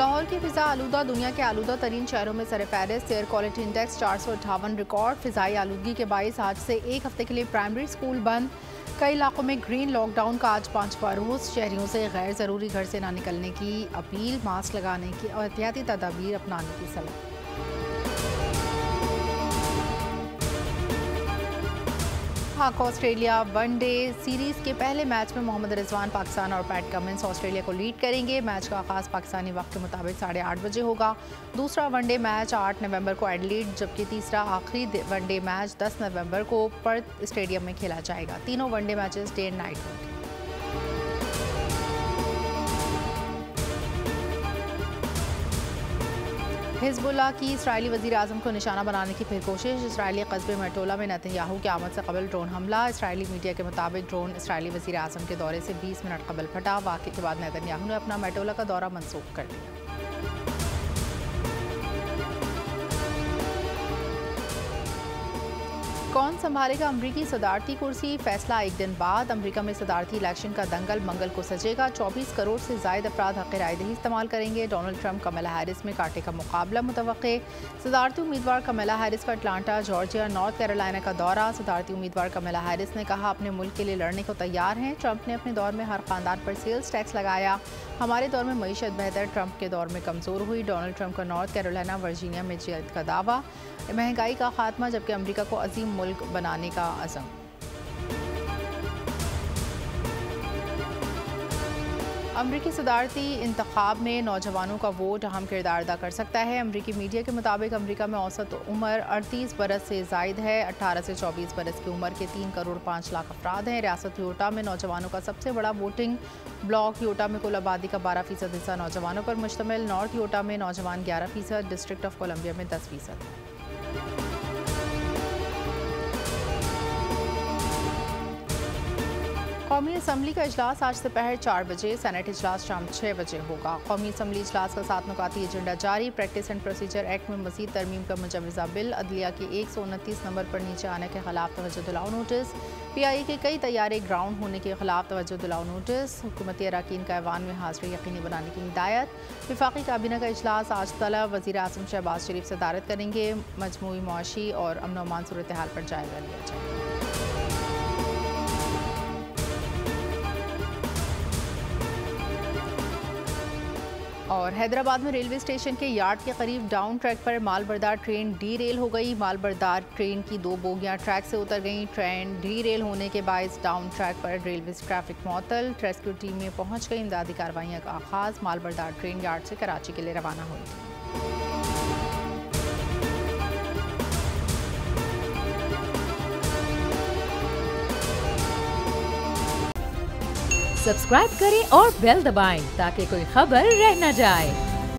लाहौर की फिजा आलूदा दुनिया के आलूदा तरीन शहरों में सरफहरिस्त। Air quality index 458 record. फिजाई आलूदगी के बायस आज से एक हफ्ते के लिए प्राइमरी स्कूल बंद। कई इलाकों में ग्रीन लॉकडाउन का आज 5वां रोज। शहरियों से गैर ज़रूरी घर से ना निकलने की अपील, मास्क लगाने की और एहतियाती तदाबीर अपनाने की सलाह। पाक ऑस्ट्रेलिया वनडे सीरीज के पहले मैच में मोहम्मद रिजवान पाकिस्तान और पैट कमिंस ऑस्ट्रेलिया को लीड करेंगे। मैच का आगाज पाकिस्तानी वक्त के मुताबिक 8:30 बजे होगा। दूसरा वनडे मैच 8 नवंबर को एडिलेड, जबकि तीसरा आखिरी वनडे मैच 10 नवंबर को पर्थ स्टेडियम में खेला जाएगा। तीनों one day matches day and night होंगे। हिजबुल्लाह की इसराइली वज़ीर आज़म को निशाना बनाने की फिर कोशिश। इसराइली कस्बे मरटोला में नेतन्याहू की आमद से कबल ड्रोन हमला। इसराइली मीडिया के मुताबिक ड्रोन इसराइली वज़ीर आज़म के दौरे से 20 मिनट कबल फटा। वाक़े के बाद नेतन्याहू ने अपना मरटोला का दौरा मनसूख कर दिया। कौन संभालेगा अमरीकी सदारती कुर्सी, फैसला एक दिन बाद। अमरीका में सदारती इलेक्शन का दंगल मंगल को सजेगा। 24 करोड़ से ज़ायद अफराद हक़ रायदही इस्तेमाल करेंगे। डोनाल्ड ट्रंप कमला हैरिस में कांटे का मुकाबला मुतवक्के। सदारती उम्मीदवार कमला हैरिस का अटलांटा, जॉर्जिया, नॉर्थ कैरोलिना का दौरा। सदारती उम्मीदवार कमला हैरिस ने कहा अपने मुल्क के लिए लड़ने को तैयार हैं। ट्रंप ने अपने दौर में हर ख़ानदान पर सेल्स टैक्स लगाया। हमारे दौर में मईशत बेहतर, ट्रंप के दौर में कमज़ोर हुई। डोनाल्ड ट्रंप का नॉर्थ कैरोलिना, वर्जीनिया में जीत का दावा। महंगाई का खात्मा, जबकि अमरीका को अजीम मुल्क बनाने का अज़म। अमरीकी सदारती इंतखाब में नौजवानों का वोट अहम किरदार अदा कर सकता है। अमरीकी मीडिया के मुताबिक अमरीका में औसत उम्र 38 बरस से ज़ायद है। 18 से 24 बरस की उम्र के 3 करोड़ 5 लाख अफराद हैं। रियासत यूटा में नौजवानों का सबसे बड़ा वोटिंग ब्लॉक। यूटा में कुल आबादी का 12% हिस्सा नौजवानों पर मुश्तमिल। नॉर्थ यूटा में नौजवान 11%, डिस्ट्रिक्ट ऑफ कोलंबिया में 10%। कौमी असम्बली का इजलास आज दोपहर 4 बजे, सेनेट इजलास शाम 6 बजे होगा। कौमी असम्बली इजलास का 7 नुकाती एजेंडा जारी। प्रैक्टिस एंड प्रोसीजर एक्ट में मजीद तरमीम का मुजवज़ा बिल। अदलिया के 129 नंबर पर नीचे आने के खिलाफ तवज्जो दिलाओ नोटिस। PIA के कई तैयारे ग्राउंड होने के खिलाफ तवज्जो दिलाओ नोटिस। हुकूमती अरकान का ऐवान में हाज़िरी यकीनी बनाने की हिदायत। वफाकी काबीना का इजलास आज तलब। वज़ीर आज़म शहबाज शरीफ सदारत करेंगे। मजमूई मुआशी और अमन व अमान सूरत हाल पर जायज़ा लिया जाएगा। और हैदराबाद में रेलवे स्टेशन के यार्ड के करीब डाउन ट्रैक पर मालबरदार ट्रेन डी रेल हो गई। मालबरदार ट्रेन की 2 बोगियां ट्रैक से उतर गईं। ट्रेन डी रेल होने के बायस डाउन ट्रैक पर रेलवे ट्रैफिक मुअत्तल। रेस्क्यू टीम में पहुंच गई। इमदादी कार्रवाइयों का आगाज। मालबरदार ट्रेन यार्ड से कराची के लिए रवाना हुई थी। सब्सक्राइब करें और बेल दबाएं ताकि कोई खबर रह न जाए।